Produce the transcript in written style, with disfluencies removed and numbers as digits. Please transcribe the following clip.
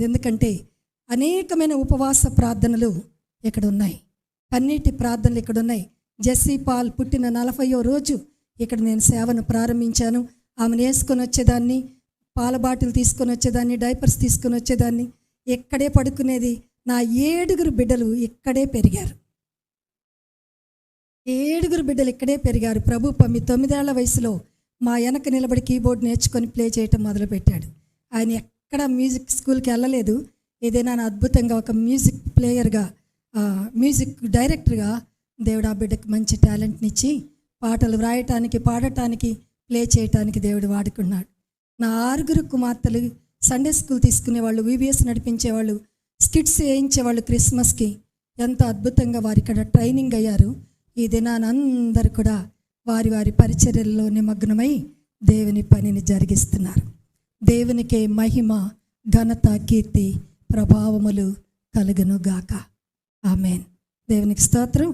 ఎందుకంటే అనేకమైన ఉపవాస ప్రార్థనలు ఇక్కడ ఉన్నాయి, కన్నీటి ప్రార్థనలు ఇక్కడ ఉన్నాయి. జెస్సీ పాల్ పుట్టిన 40వ రోజు ఇక్కడ నేను సేవను ప్రారంభించాను. ఆమెను వేసుకొని వచ్చేదాన్ని, పాల బాటిల్ తీసుకొని వచ్చేదాన్ని, డైపర్స్ తీసుకొని వచ్చేదాన్ని. ఇక్కడే పడుకునేది. నా 7 బిడ్డలు ఇక్కడే పెరిగారు. 7 బిడ్డలు ఇక్కడే పెరిగారు. ప్రభు 9 ఏళ్ల వయసులో మా వెనక నిలబడి కీబోర్డ్ నేర్చుకొని ప్లే చేయటం మొదలుపెట్టాడు. ఆయన ఎక్కడ మ్యూజిక్ స్కూల్కి వెళ్ళలేదు. ఏదైనా అద్భుతంగా ఒక మ్యూజిక్ ప్లేయర్గా, మ్యూజిక్ డైరెక్టర్గా దేవుడు ఆ బిడ్డకు మంచి టాలెంట్ని ఇచ్చి పాటలు వ్రాయటానికి, పాడటానికి, ప్లే చేయటానికి దేవుడు వాడుకున్నాడు. నా 6 కుమార్తెలు సండే స్కూల్ తీసుకునేవాళ్ళు, VBS నడిపించేవాళ్ళు, స్కిట్స్ వేయించేవాళ్ళు. క్రిస్మస్కి ఎంతో అద్భుతంగా వారు ఇక్కడ ట్రైనింగ్ అయ్యారు. ఈ దినాన అందరూ కూడా వారి వారి పరిచర్యల్లో నిమగ్నమై దేవుని పనిని జరిగిస్తున్నారు. దేవునికే మహిమ, ఘనత, కీర్తి, ప్రభావములు కలుగును గాక. ఆమేన్. దేవునికి స్తోత్రం.